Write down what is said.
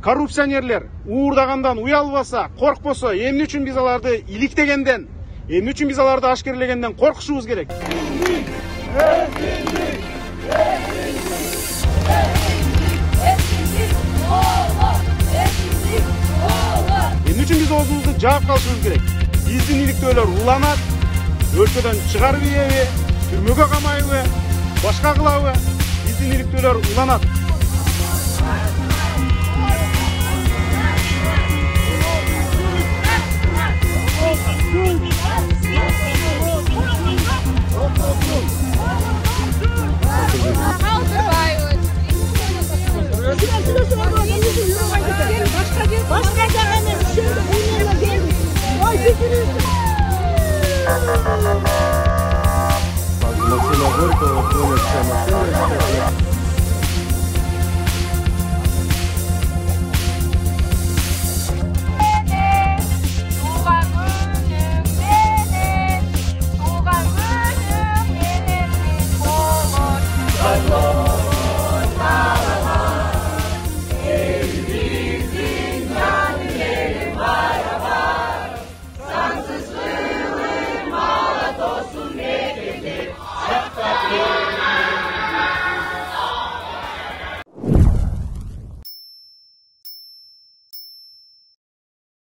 коррупционерлер уурдагандан уялбаса, коркпосо, эмне үчүн биз аларды иликтегенден, эмне үчүн биз аларды ашкерлегенден коркушубуз керек? Эмне үчүн биз оозубузду жаап калышыбыз керек? Биздин иликтөөлөр уланат, өлкөдөн чыгарып ийеби, түрмөгө камайбы, башка кылабы? Биздин иликтөөлөр уланат. Машина Горького, машина.